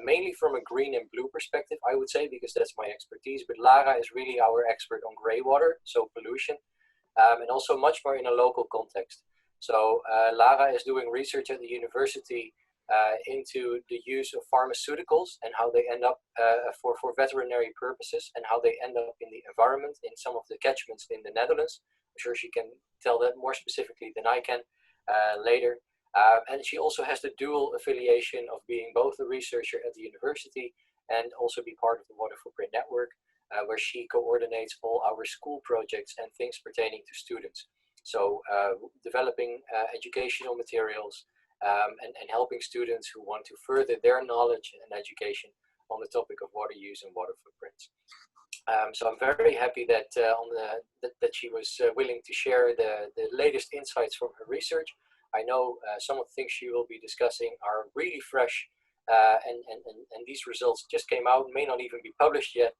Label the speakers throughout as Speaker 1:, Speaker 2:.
Speaker 1: mainly from a green and blue perspective, I would say, because that's my expertise. But Lara is really our expert on gray water, so pollution, and also much more in a local context. So Lara is doing research at the university into the use of pharmaceuticals and how they end up for veterinary purposes, and how they end up in the environment in some of the catchments in the Netherlands. I'm sure she can tell that more specifically than I can later. And she also has the dual affiliation of being both a researcher at the university and also be part of the Water Footprint Network, where she coordinates all our school projects and things pertaining to students. So developing educational materials, and helping students who want to further their knowledge and education on the topic of water use and water footprints. So I'm very happy that that she was willing to share the latest insights from her research. I know some of the things she will be discussing are really fresh, and these results just came out, may not even be published yet.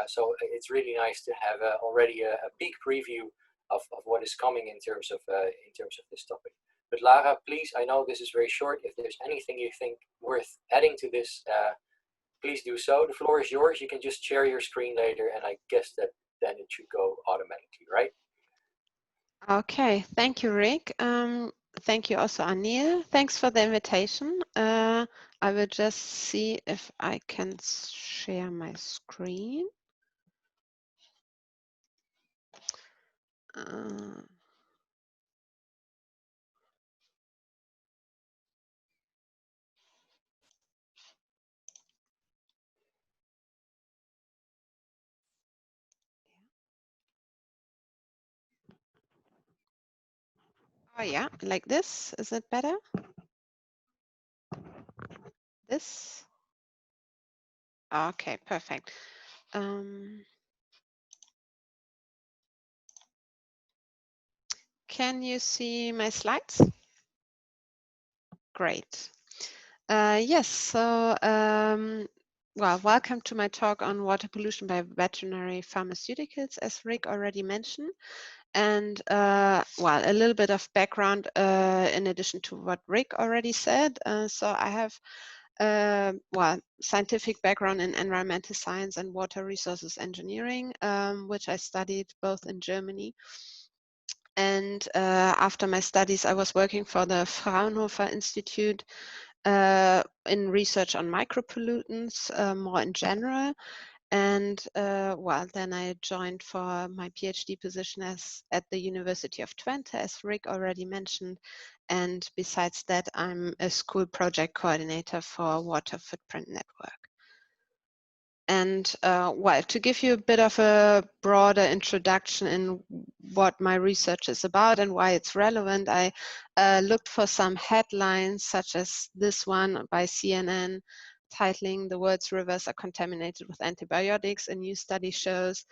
Speaker 1: So it's really nice to have already a peek preview of what is coming in terms of this topic. But Lara, please, I know this is very short. If there's anything you think worth adding to this, please do so. The floor is yours. You can just share your screen later, and I guess that then it should go automatically, right?
Speaker 2: Okay, thank you, Rick. Thank you also, Anil. Thanks for the invitation. I will just see if I can share my screen. Oh yeah, like this. Is it better? This? Okay, perfect. Can you see my slides? Great. Yes, so well, welcome to my talk on water pollution by veterinary pharmaceuticals, as Rick already mentioned. And well, a little bit of background in addition to what Rick already said. So I have well, scientific background in environmental science and water resources engineering, which I studied both in Germany. And after my studies, I was working for the Fraunhofer Institute in research on micropollutants, more in general. And well, then I joined for my PhD position at the University of Twente, as Rick already mentioned. And besides that, I'm a school project coordinator for Water Footprint Network. And well, to give you a bit of a broader introduction in what my research is about and why it's relevant, I looked for some headlines such as this one by CNN titling "The World's Rivers Are Contaminated with Antibiotics. A New Study Shows."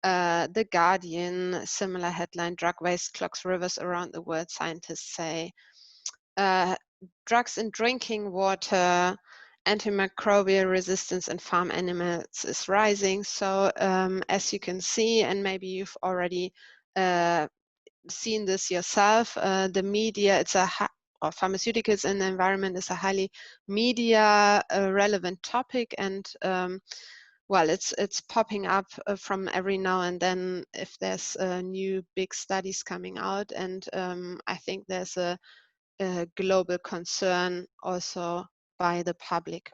Speaker 2: The Guardian, similar headline, "Drug Waste Clogs Rivers Around the World, Scientists Say." Drugs in drinking water, antimicrobial resistance in farm animals is rising. So as you can see, and maybe you've already seen this yourself, the media, or pharmaceuticals in the environment is a highly media relevant topic, and well, it's popping up from every now and then if there's new big studies coming out, and I think there's a global concern also by the public.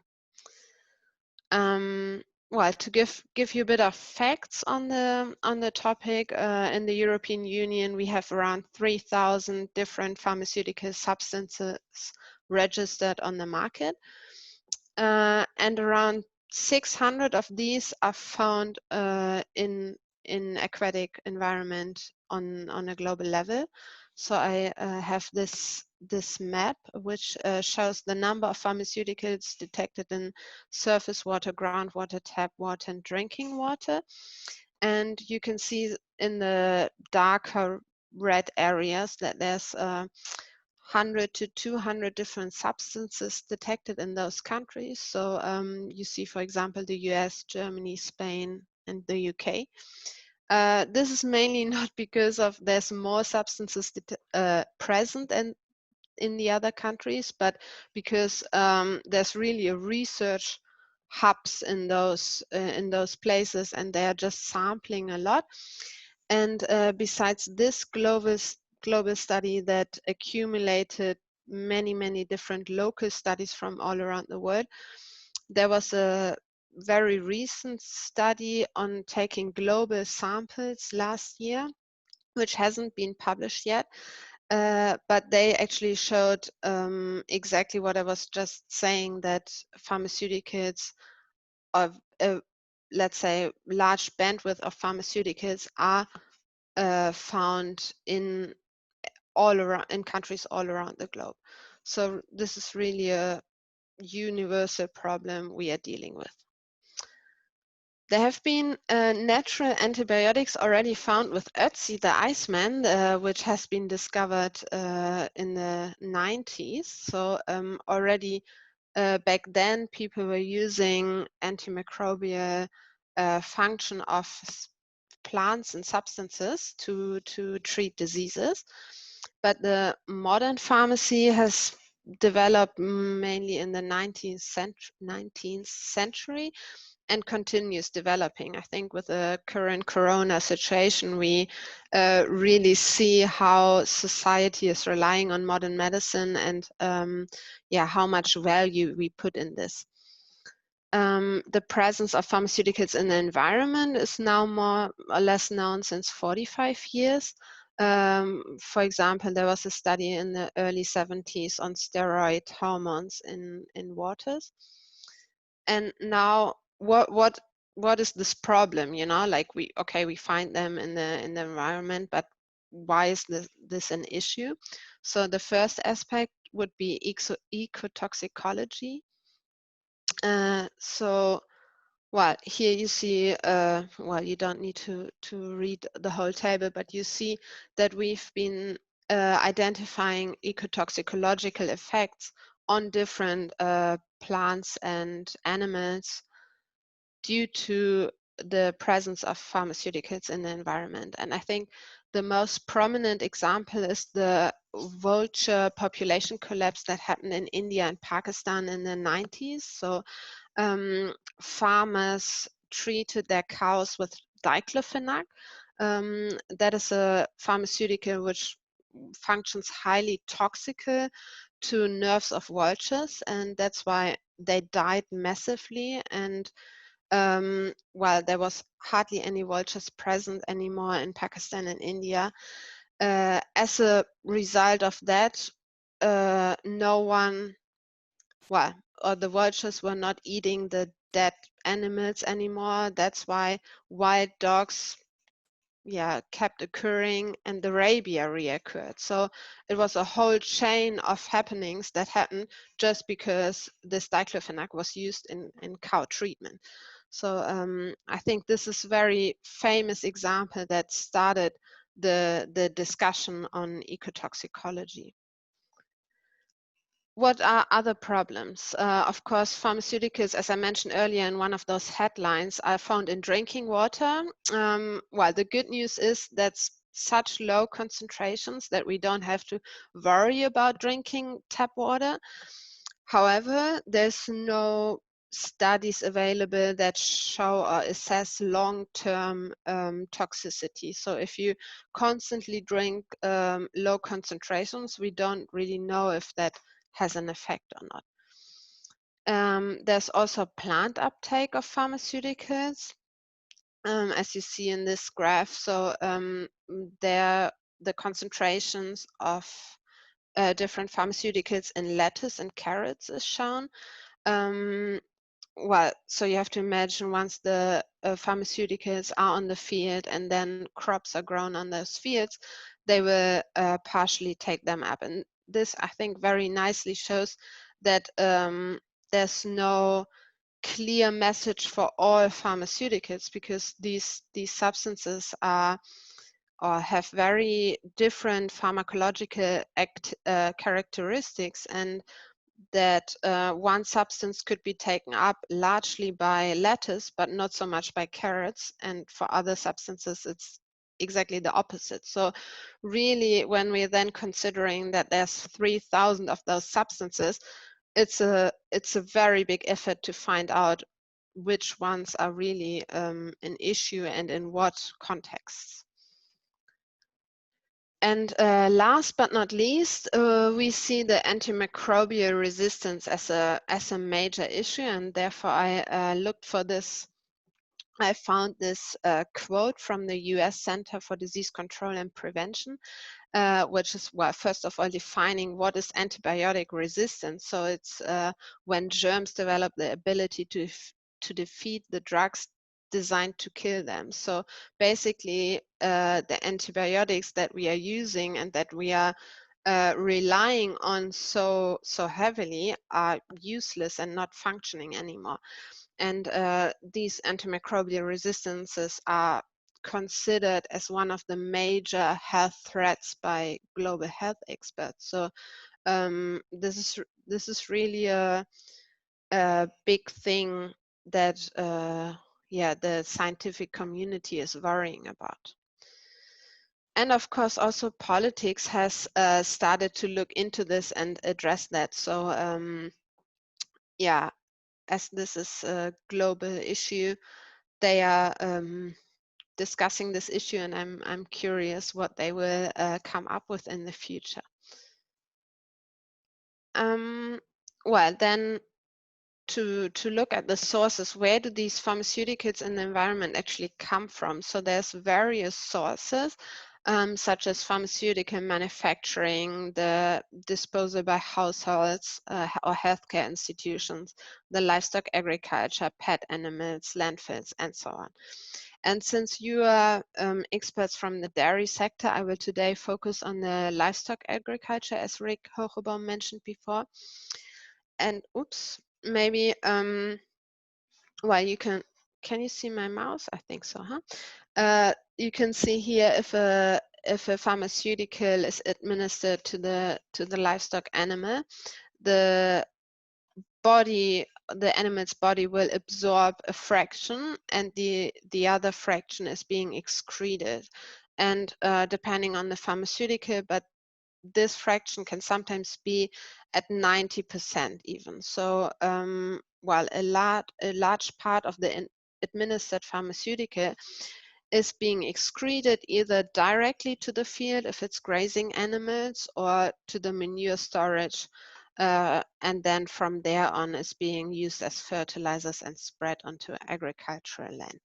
Speaker 2: Well, to give you a bit of facts on the topic, in the European Union, we have around 3,000 different pharmaceutical substances registered on the market, and around 600 of these are found in aquatic environment on a global level. So I have this map which shows the number of pharmaceuticals detected in surface water, groundwater, tap water, and drinking water. And you can see in the darker red areas that there's 100 to 200 different substances detected in those countries. So you see, for example, the US, Germany, Spain, and the UK. This is mainly not because of there's more substances present in the other countries, but because there's really a research hubs in those places, and they are just sampling a lot. And besides this global study that accumulated many different local studies from all around the world, there was a very recent study on taking global samples last year, which hasn't been published yet, but they actually showed exactly what I was just saying, that pharmaceuticals of let's say large bandwidth of pharmaceuticals are found in countries all around the globe. So this is really a universal problem we are dealing with. There have been natural antibiotics already found with Ötzi the Iceman, which has been discovered in the 90s. So already back then, people were using antimicrobial function of plants and substances to treat diseases. But the modern pharmacy has developed mainly in the 19th century and continues developing. I think with the current corona situation, we really see how society is relying on modern medicine, and how much value we put in this. The presence of pharmaceuticals in the environment is now more or less known since 45 years. For example, there was a study in the early 70s on steroid hormones in waters. And now what is this problem? Like we find them in the environment, but why is this an issue? So the first aspect would be ecotoxicology. Well, here you see, you don't need to read the whole table, but you see that we've been identifying ecotoxicological effects on different plants and animals due to the presence of pharmaceuticals in the environment. And I think the most prominent example is the vulture population collapse that happened in India and Pakistan in the 90s. So farmers treated their cows with diclofenac. That is a pharmaceutical which functions highly toxical to nerves of vultures, and that's why they died massively. And there was hardly any vultures present anymore in Pakistan and India. As a result of that, the vultures were not eating the dead animals anymore. That's why wild dogs kept occurring, and the rabies reoccurred. So it was a whole chain of happenings that happened just because this diclofenac was used in cow treatment. So I think this is a very famous example that started the discussion on ecotoxicology. What are other problems? Of course, pharmaceuticals, as I mentioned earlier in one of those headlines, are found in drinking water. The good news is that's such low concentrations that we don't have to worry about drinking tap water. However, there's no studies available that show or assess long-term toxicity. So if you constantly drink low concentrations, we don't really know if that has an effect or not. There's also plant uptake of pharmaceuticals, as you see in this graph. So the concentrations of different pharmaceuticals in lettuce and carrots is shown. So you have to imagine once the pharmaceuticals are on the field and then crops are grown on those fields, they will partially take them up. And this, I think, very nicely shows that there's no clear message for all pharmaceuticals, because these substances are or have very different pharmacological characteristics, and that one substance could be taken up largely by lettuce, but not so much by carrots. And for other substances, it's exactly the opposite. So really, when we're then considering that there's 3,000 of those substances, it's a very big effort to find out which ones are really an issue and in what contexts. And last but not least, we see the antimicrobial resistance as a major issue, and therefore I looked for this. I found this quote from the US Center for Disease Control and Prevention, which is, well, first of all, defining what is antibiotic resistance. So it's when germs develop the ability to defeat the drugs designed to kill them. So basically, the antibiotics that we are using and that we are relying on so heavily are useless and not functioning anymore. And these antimicrobial resistances are considered as one of the major health threats by global health experts. So this is really a big thing that the scientific community is worrying about. And of course, also politics has started to look into this and address that. So as this is a global issue, they are discussing this issue, and I'm curious what they will come up with in the future. Well, then to look at the sources, where do these pharmaceuticals in the environment actually come from? So there's various sources, such as pharmaceutical manufacturing, the disposal by households or healthcare institutions, the livestock agriculture, pet animals, landfills, and so on. And since you are experts from the dairy sector, I will today focus on the livestock agriculture, as Rick Hochebaum mentioned before. And oops, maybe, well, you can you see my mouse? I think so, huh? You can see here if a pharmaceutical is administered to the livestock animal, the animal's body will absorb a fraction, and the other fraction is being excreted. And depending on the pharmaceutical, but this fraction can sometimes be at 90% even. So while a large part of the administered pharmaceutical is being excreted either directly to the field if it's grazing animals, or to the manure storage, and then from there on is being used as fertilizers and spread onto agricultural land.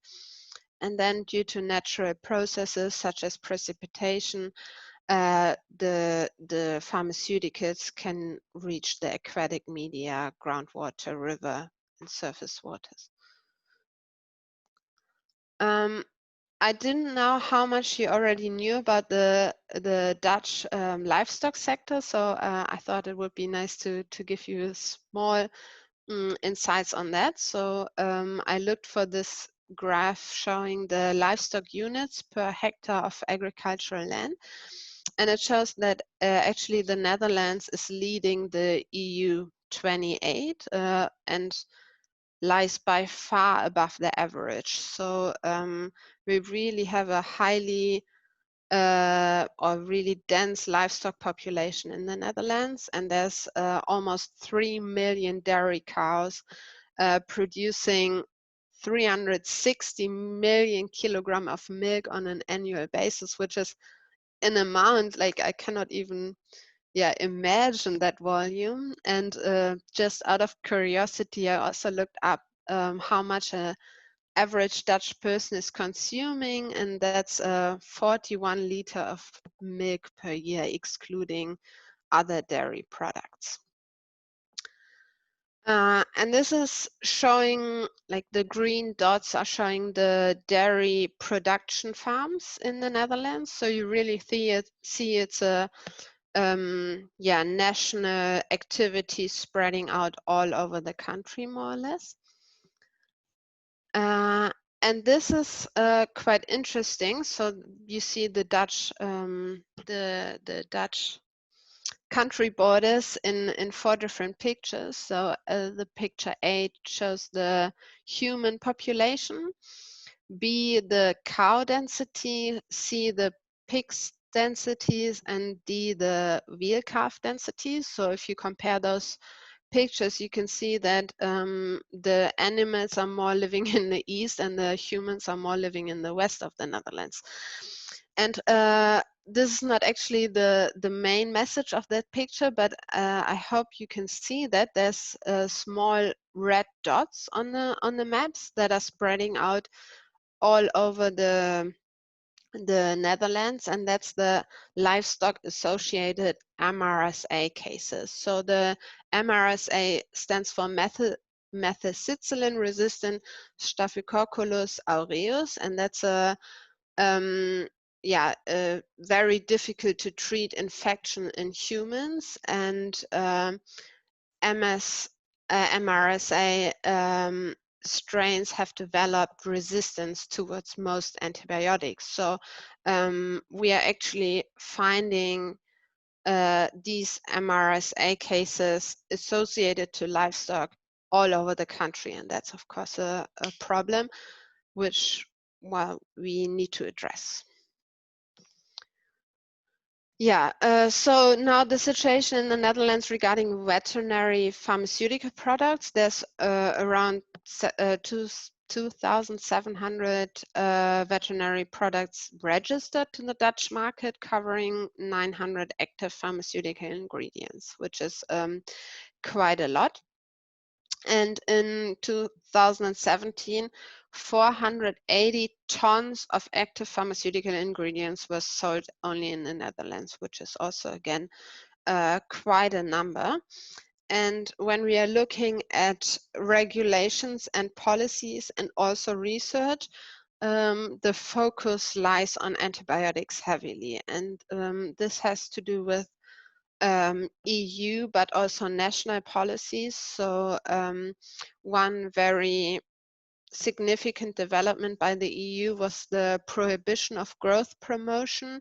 Speaker 2: And then due to natural processes such as precipitation, the pharmaceuticals can reach the aquatic media, groundwater, river, and surface waters. I didn't know how much you already knew about the Dutch livestock sector, so I thought it would be nice to give you small insights on that. So I looked for this graph showing the livestock units per hectare of agricultural land. And it shows that actually the Netherlands is leading the EU 28 and lies by far above the average. So we really have a highly or really dense livestock population in the Netherlands, and there's almost 3 million dairy cows producing 360 million kilogram of milk on an annual basis, which is an amount like I cannot even imagine that volume. And just out of curiosity, I also looked up how much an average Dutch person is consuming, and that's 41 liter of milk per year, excluding other dairy products. And this is showing, like the green dots are showing the dairy production farms in the Netherlands. So you really see it's a national activity spreading out all over the country, more or less. And this is quite interesting. So you see the Dutch, the Dutch country borders in 4 different pictures. So the picture 8 shows the human population. B, the cow density, C, the pigs densities, and D, the veal calf densities. So if you compare those pictures, you can see that the animals are more living in the east and the humans are more living in the west of the Netherlands. And this is not actually the main message of that picture, but I hope you can see that there's small red dots on the maps that are spreading out all over the Netherlands, and that's the livestock associated MRSA cases. So the MRSA stands for methicillin resistant Staphylococcus aureus, and that's a very difficult to treat infection in humans, and MRSA strains have developed resistance towards most antibiotics. So we are actually finding these MRSA cases associated to livestock all over the country, and that's of course a problem which, well, we need to address. Yeah, so now the situation in the Netherlands regarding veterinary pharmaceutical products, there's around 2,700 veterinary products registered in the Dutch market, covering 900 active pharmaceutical ingredients, which is quite a lot. And in 2017, 480 tons of active pharmaceutical ingredients were sold only in the Netherlands, which is also, again, quite a number. And when we are looking at regulations and policies and also research, the focus lies on antibiotics heavily. And this has to do with EU, but also national policies. So one very significant development by the EU was the prohibition of growth promotion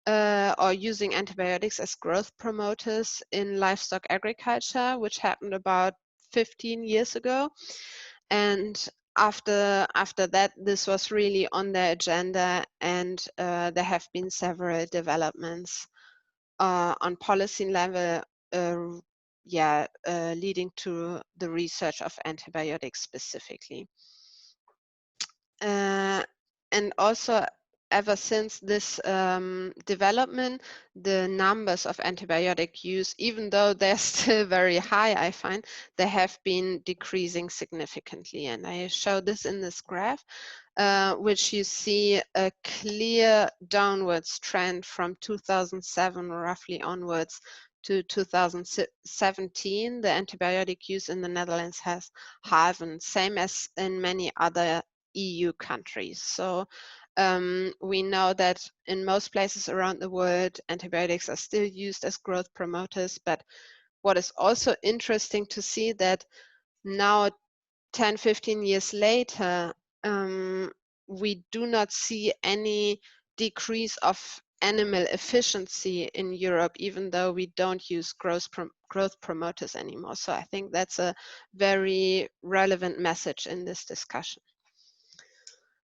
Speaker 2: or using antibiotics as growth promoters in livestock agriculture, which happened about 15 years ago. And after that, this was really on the agenda, and there have been several developments on policy level, leading to the research of antibiotics specifically. And also, ever since this development, the numbers of antibiotic use, even though they're still very high, I find, they have been decreasing significantly. And I show this in this graph, which you see a clear downwards trend from 2007 roughly onwards to 2017. The antibiotic use in the Netherlands has halved, same as in many other EU countries. So we know that in most places around the world, antibiotics are still used as growth promoters. But what is also interesting to see that now, 10, 15 years later, we do not see any decrease of animal efficiency in Europe, even though we don't use growth promoters anymore. So I think that's a very relevant message in this discussion.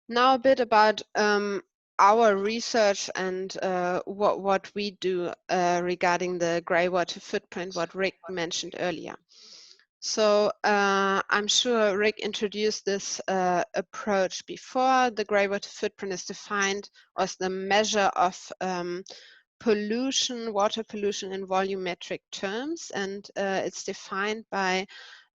Speaker 2: Now a bit about our research and what we do regarding the greywater footprint, what Rick mentioned earlier. So I'm sure Rick introduced this approach before. The greywater footprint is defined as the measure of pollution, water pollution in volumetric terms, and it's defined by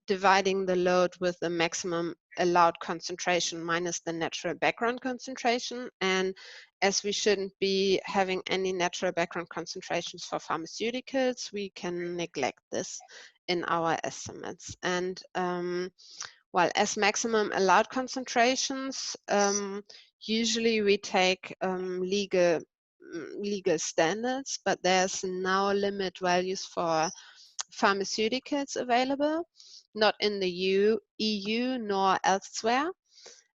Speaker 2: dividing the load with the maximum allowed concentration minus the natural background concentration. And as we shouldn't be having any natural background concentrations for pharmaceuticals, we can neglect this in our estimates. And well, as maximum allowed concentrations, usually we take legal standards, but there's now limit values for pharmaceuticals available, not in the EU nor elsewhere.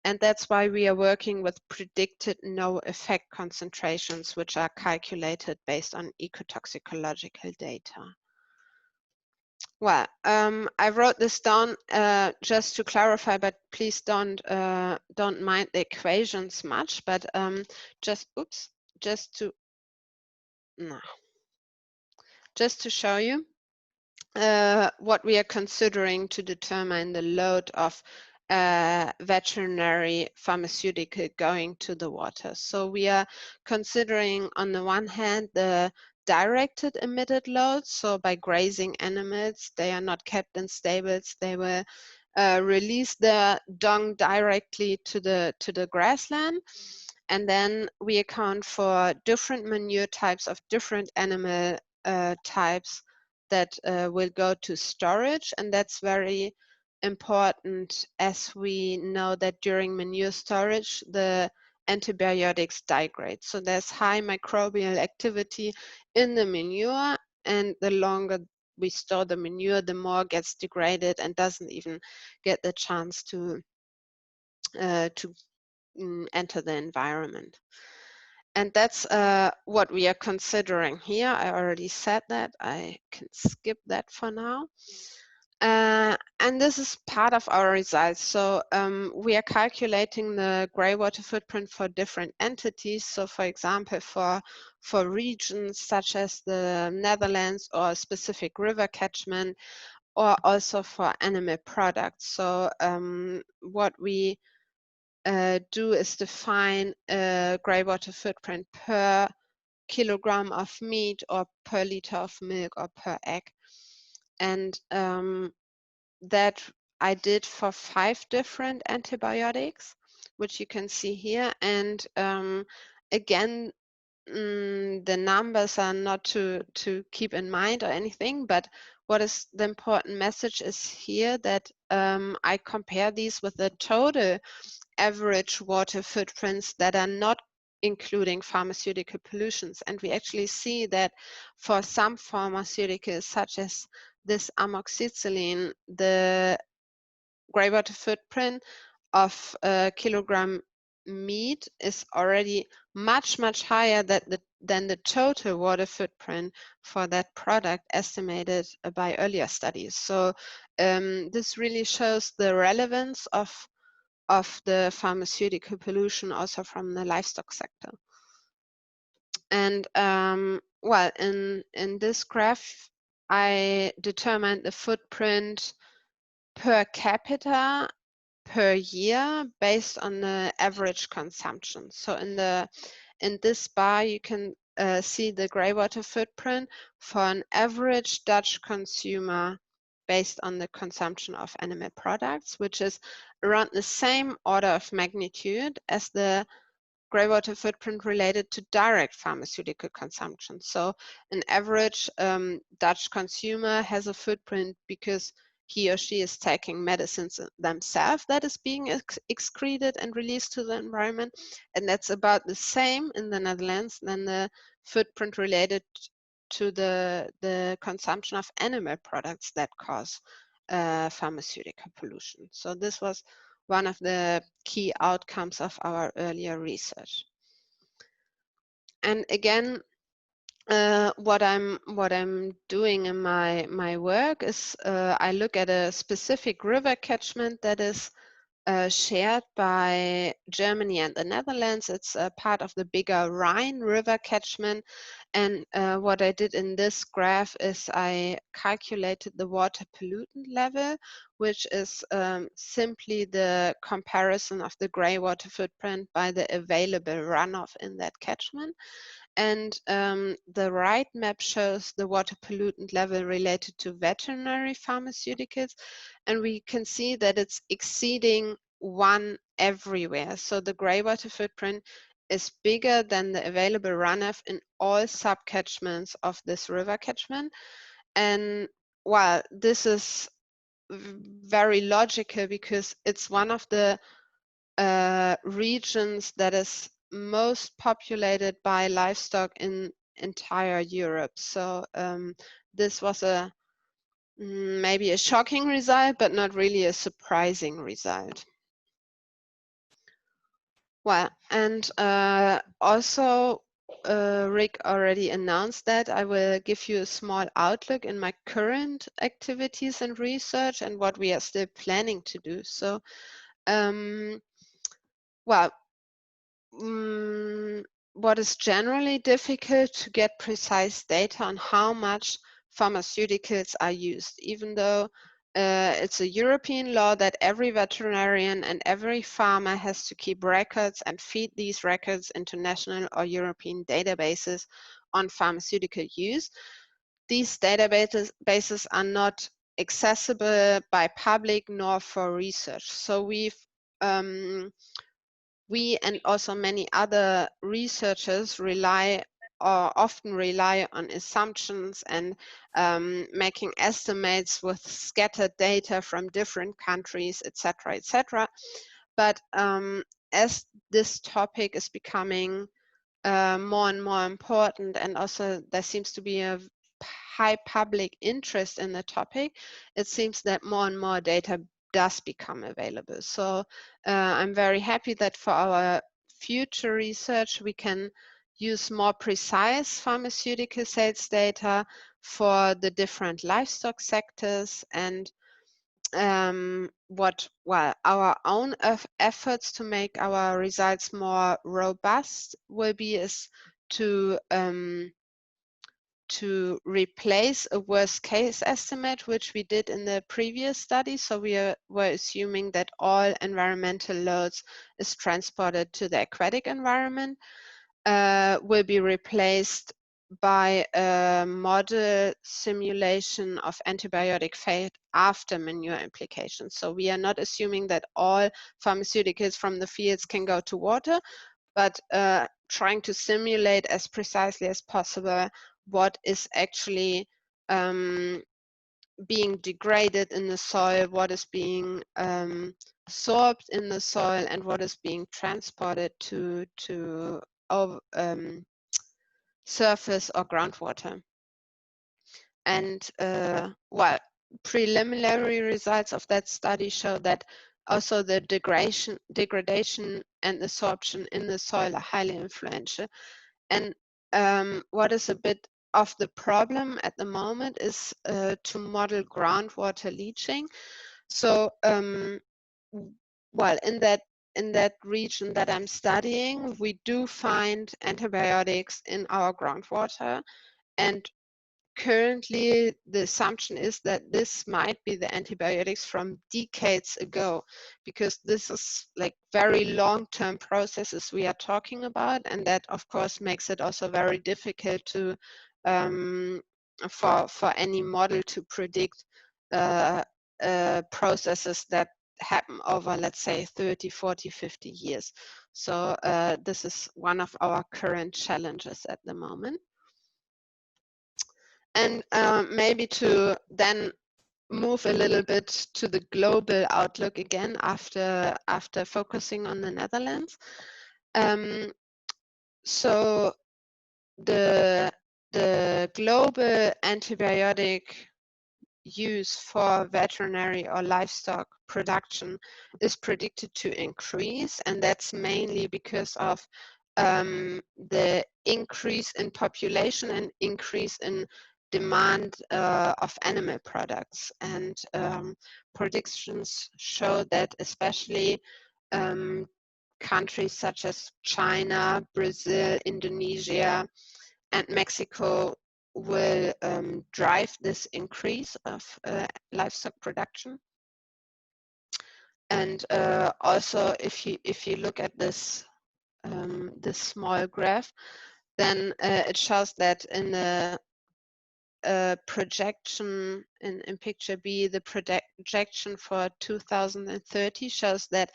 Speaker 2: And that's why we are working with predicted no effect concentrations, which are calculated based on ecotoxicological data. Well, I wrote this down just to clarify, but please don't mind the equations much. But just to show you what we are considering to determine the load of veterinary pharmaceutical going to the water. So we are considering, on the one hand, the directed emitted loads. So by grazing animals, they are not kept in stables. They will release the dung directly to the grassland. And then we account for different manure types of different animal types that will go to storage. And that's very important, as we know that during manure storage, the antibiotics degrade. So there's high microbial activity in the manure, and the longer we store the manure, the more gets degraded and doesn't even get the chance to enter the environment. And that's what we are considering here. I already said that. I can skip that for now. And this is part of our results. So we are calculating the greywater footprint for different entities. So for example, for regions such as the Netherlands or specific river catchment, or also for animal products. So what we do is define a greywater footprint per kilogram of meat or per liter of milk or per egg. And that I did for 5 different antibiotics, which you can see here. And again, the numbers are not to keep in mind or anything, but what is the important message is here that I compare these with the total average water footprints that are not including pharmaceutical pollutions. And we actually see that for some pharmaceuticals, such as this amoxicillin, the greywater footprint of a kilogram meat is already much higher than the total water footprint for that product estimated by earlier studies. So this really shows the relevance of the pharmaceutical pollution also from the livestock sector. And well, in this graph, I determined the footprint per capita per year based on the average consumption. So in this bar, you can see the greywater footprint for an average Dutch consumer based on the consumption of animal products, which is around the same order of magnitude as the greywater footprint related to direct pharmaceutical consumption. So an average Dutch consumer has a footprint because he or she is taking medicines themselves that is being excreted and released to the environment. And that's about the same in the Netherlands than the footprint related to the consumption of animal products that cause pharmaceutical pollution. So this was one of the key outcomes of our earlier research. And again, what I'm doing in my work is I look at a specific river catchment that is shared by Germany and the Netherlands. It's a part of the bigger Rhine River catchment. And what I did in this graph is I calculated the water pollutant level, which is simply the comparison of the greywater footprint by the available runoff in that catchment. And the right map shows the water pollutant level related to veterinary pharmaceuticals. And we can see that it's exceeding 1 everywhere. So the greywater footprint is bigger than the available runoff in all subcatchments of this river catchment. And while this is very logical because it's one of the regions that is most populated by livestock in entire Europe. So this was maybe a shocking result, but not really a surprising result. Well, and also Rick already announced that, I will give you a small outlook in my current activities and research and what we are still planning to do. So, well, what is generally difficult to get precise data on how much pharmaceuticals are used, even though it's a European law that every veterinarian and every farmer has to keep records and feed these records into national or European databases on pharmaceutical use. These databases are not accessible by public nor for research. So we and also many other researchers often rely on assumptions and making estimates with scattered data from different countries, etc., etc. But as this topic is becoming more and more important, and also there seems to be a high public interest in the topic, it seems that more and more data does become available. So I'm very happy that for our future research we can use more precise pharmaceutical sales data for the different livestock sectors. And our own efforts to make our results more robust will be is to replace a worst case estimate, which we did in the previous study. So were assuming that all environmental loads is transported to the aquatic environment, will be replaced by a model simulation of antibiotic fate after manure application. So we are not assuming that all pharmaceuticals from the fields can go to water, but trying to simulate as precisely as possible what is actually being degraded in the soil, what is being sorbed in the soil, and what is being transported to surface or groundwater. And preliminary results of that study show that also the degradation and absorption in the soil are highly influential. And what is a bit of the problem at the moment is to model groundwater leaching. So, in that region that I'm studying, we do find antibiotics in our groundwater, and currently the assumption is that this might be the antibiotics from decades ago, because this is like very long-term processes we are talking about, and that of course makes it also very difficult to for any model to predict processes that happen over, let's say, 30, 40, 50 years. So this is one of our current challenges at the moment. And maybe to then move a little bit to the global outlook again after focusing on the Netherlands. So the global antibiotic use for veterinary or livestock production is predicted to increase, and that's mainly because of the increase in population and increase in demand of animal products. And predictions show that especially countries such as China, Brazil, Indonesia, and Mexico will drive this increase of livestock production. And also, if you look at this this small graph, then it shows that in the projection in picture B, the projection for 2030 shows that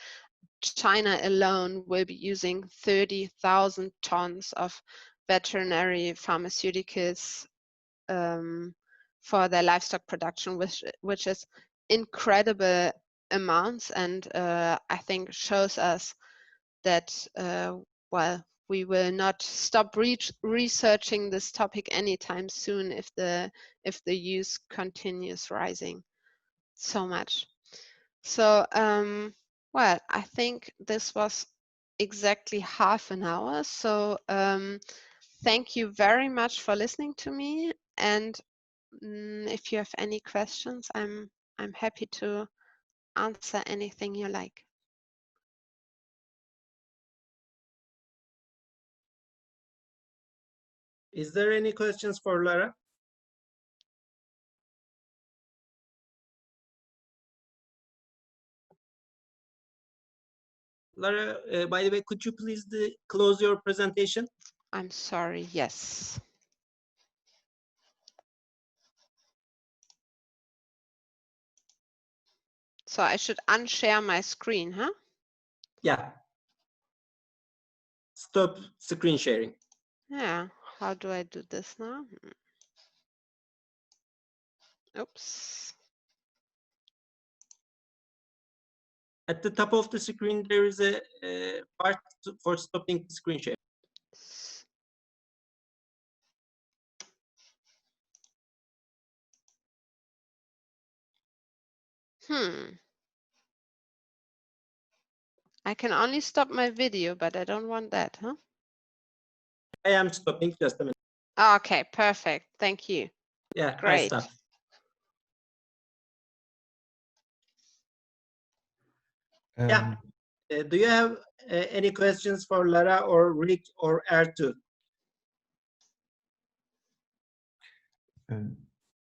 Speaker 2: China alone will be using 30,000 tons of veterinary pharmaceuticals for their livestock production, which is incredible amounts, and I think shows us that we will not stop researching this topic anytime soon if the use continues rising so much. So I think this was exactly half an hour. So thank you very much for listening to me. And if you have any questions, I'm happy to answer anything you like.
Speaker 3: Is there any questions for Lara? Lara, by the way, could you please close your presentation?
Speaker 2: I'm sorry, yes. So I should unshare my screen, huh?
Speaker 3: Yeah. Stop screen sharing.
Speaker 2: Yeah, how do I do this now? Oops.
Speaker 3: At the top of the screen, there is a part for stopping screen share.
Speaker 2: I can only stop my video, but I don't want that, huh?
Speaker 3: I am stopping just a minute.
Speaker 2: Okay, perfect. Thank you.
Speaker 3: Yeah,
Speaker 2: Great.
Speaker 3: I stopped. Yeah. Do you have any questions for Lara or Rick or Ertuğ?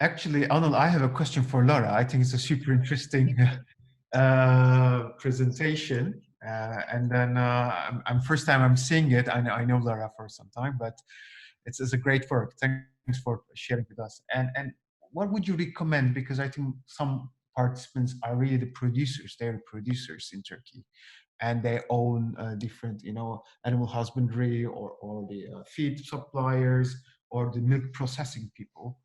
Speaker 4: Actually, Anil, I have a question for Lara. I think it's a super interesting presentation. And then I'm first time I'm seeing it. I know Lara for some time, but it's a great work. Thanks for sharing with us. And what would you recommend? Because I think some participants are really the producers. They're producers in Turkey, and they own different, animal husbandry or the feed suppliers or the milk processing people.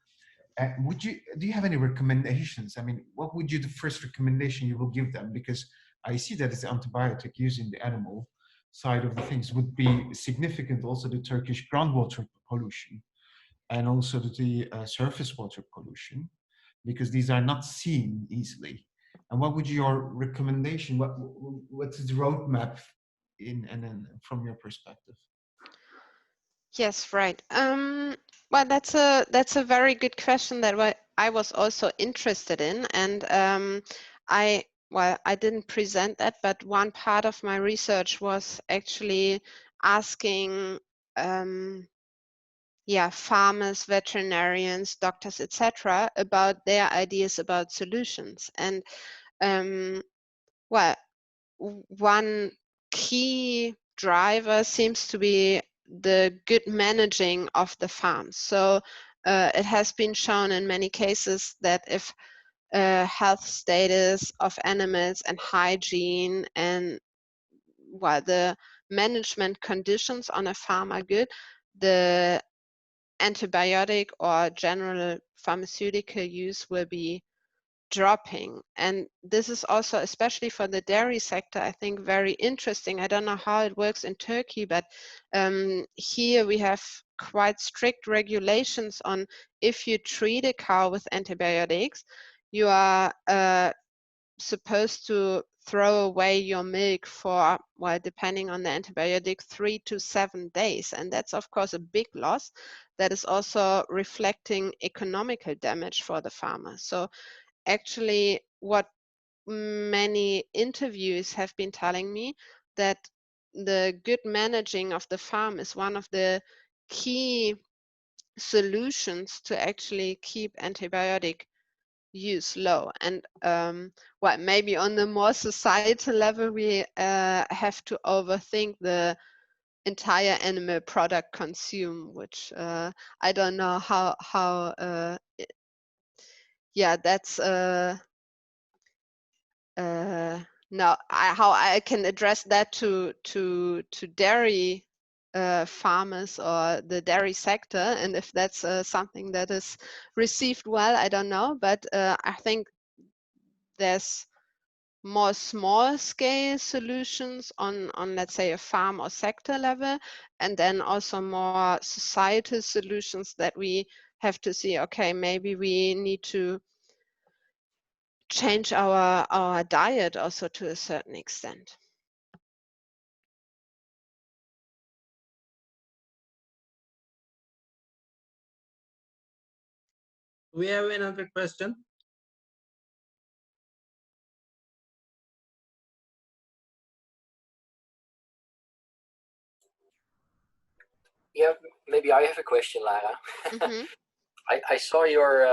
Speaker 4: Do you have any recommendations? I mean, what would the first recommendation you will give them? Because I see that it's antibiotic use in the animal side of the things would be significant. Also, the Turkish groundwater pollution and also the surface water pollution, because these are not seen easily. And what would your recommendation? What's the roadmap from your perspective?
Speaker 2: Yes, right. Well, that's a very good question that I was also interested in, and I didn't present that, but one part of my research was actually asking, farmers, veterinarians, doctors, etc., about their ideas about solutions, and one key driver seems to be the good managing of the farms. So it has been shown in many cases that if health status of animals and hygiene and the management conditions on a farm are good, the antibiotic or general pharmaceutical use will be dropping. And this is also, especially for the dairy sector, I think very interesting. I don't know how it works in Turkey, but here we have quite strict regulations on if you treat a cow with antibiotics, you are supposed to throw away your milk for, depending on the antibiotic, 3 to 7 days. And that's, of course, a big loss that is also reflecting economical damage for the farmer. So actually, what many interviews have been telling me, that the good managing of the farm is one of the key solutions to actually keep antibiotic use low. And maybe on the more societal level, we have to overthink the entire animal product consume, which I don't know how that's now how I can address that to dairy farmers or the dairy sector, and if that's something that is received well, I don't know, but I think there's more small scale solutions on let's say a farm or sector level, and then also more societal solutions that we have to see, okay, maybe we need to change our diet also to a certain extent.
Speaker 3: Do we have another question?
Speaker 1: Yeah, maybe I have a question, Lara.
Speaker 2: Mhm.
Speaker 1: I saw your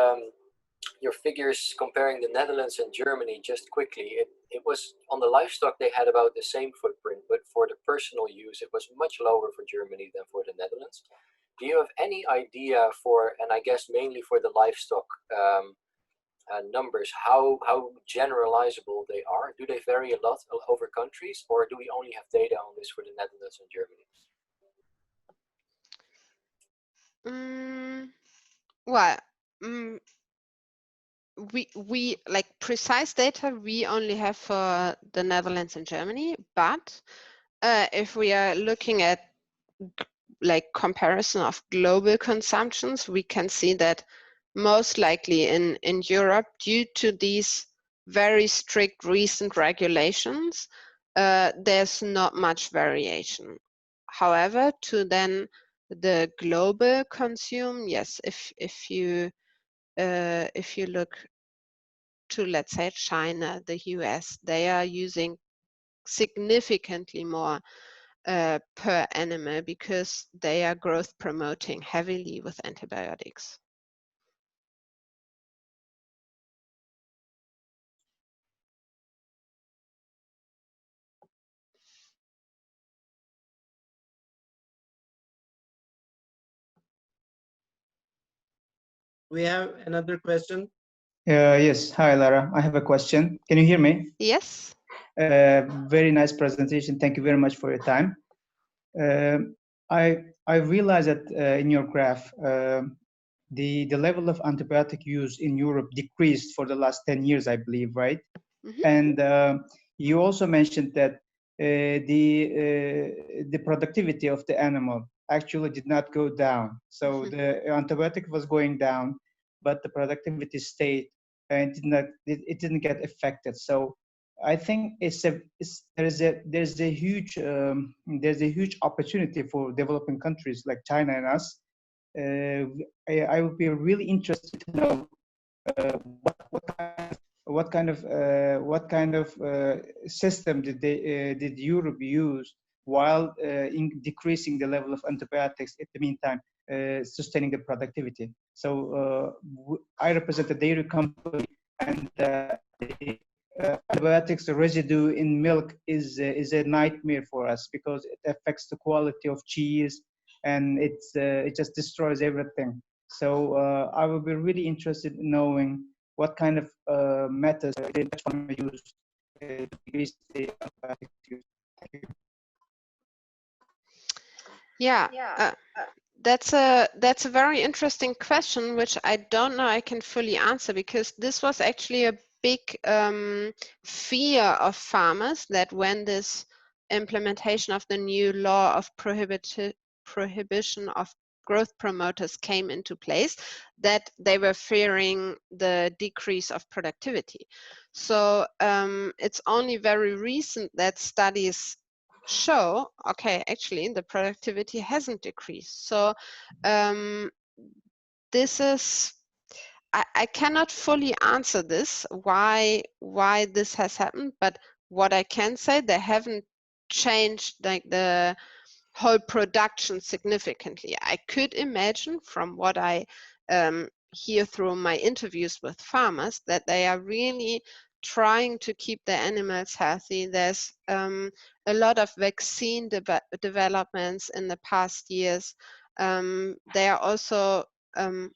Speaker 1: figures comparing the Netherlands and Germany just quickly. It was on the livestock they had about the same footprint, but for the personal use it was much lower for Germany than for the Netherlands. Do you have any idea for, and I guess mainly for the livestock numbers, how generalizable they are? Do they vary a lot over countries, or do we only have data on this for the Netherlands and Germany?
Speaker 2: Well, we like precise data we only have for the Netherlands and Germany, but if we are looking at like comparison of global consumptions, we can see that most likely in Europe, due to these very strict recent regulations, there's not much variation. However, to then the global consume, yes, if you look to, let's say, China, the US, they are using significantly more per animal because they are growth promoting heavily with antibiotics.
Speaker 3: We have another question.
Speaker 5: Yes. Hi, Lara. I have a question. Can you hear me?
Speaker 2: Yes.
Speaker 5: Very nice presentation. Thank you very much for your time. I realized that in your graph, the level of antibiotic use in Europe decreased for the last 10 years, I believe, right?
Speaker 2: Mm-hmm.
Speaker 5: And you also mentioned that the productivity of the animal actually did not go down. So the antibiotic was going down, but the productivity stayed, and it didn't get affected. So I think there's a huge opportunity for developing countries like China and us. I would be really interested to know what kind of system did Europe use while decreasing the level of antibiotics at the meantime sustaining the productivity. So I represent a dairy company, and the antibiotics residue in milk is a nightmare for us because it affects the quality of cheese, and it just destroys everything. So I would be really interested in knowing what kind of methods they use to decrease the antibiotic use. Thank you.
Speaker 2: Yeah. That's a very interesting question, which I don't know I can fully answer, because this was actually a big fear of farmers that when this implementation of the new law of prohibition of growth promoters came into place, that they were fearing the decrease of productivity. So it's only very recent that studies show, okay, actually the productivity hasn't decreased. So this is, I cannot fully answer this, why this has happened, but what I can say, they haven't changed like the whole production significantly. I could imagine from what I hear through my interviews with farmers that they are really trying to keep their animals healthy. There's a lot of vaccine developments in the past years. They are also,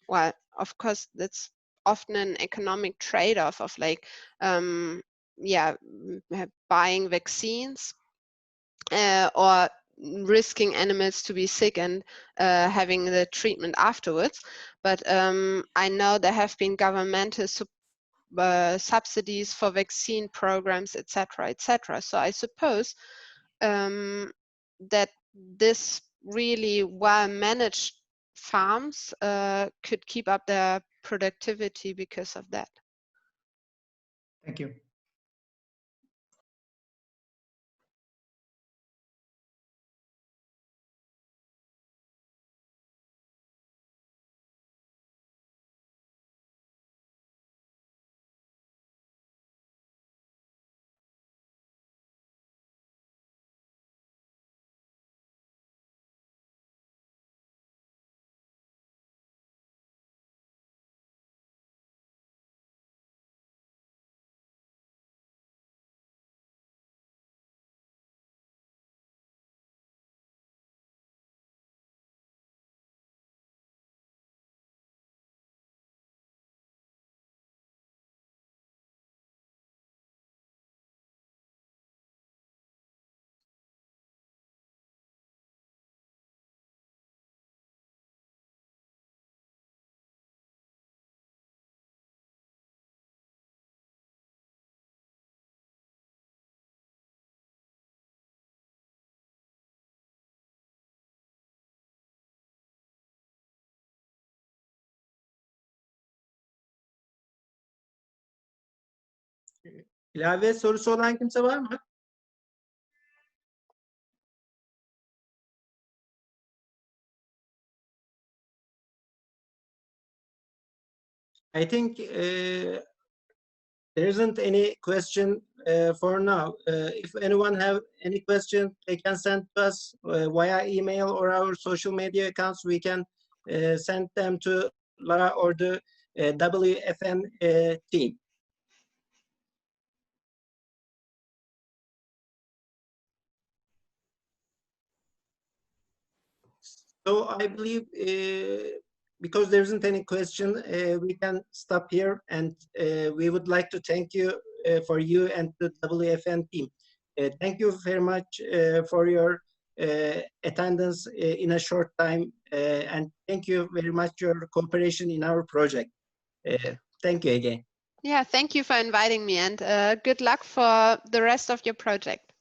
Speaker 2: well, of course, that's often an economic trade-off of like, yeah, buying vaccines or risking animals to be sick and having the treatment afterwards. But I know there have been governmental subsidies for vaccine programs, etc., etc. So I suppose that this really well-managed farms could keep up their productivity because of that.
Speaker 5: Thank you.
Speaker 3: İlave sorusu olan kimse var mı? I think there isn't any question for now. If anyone have any question, they can send to us via email or our social media accounts. We can send them to Lara or the WFN team. So I believe because there isn't any question, we can stop here, and we would like to thank you for you and the WFN team. Thank you very much for your attendance in a short time, and thank you very much for your cooperation in our project. Thank you again.
Speaker 2: Yeah, thank you for inviting me, and good luck for the rest of your project.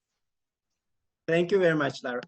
Speaker 3: Thank you very much, Lara.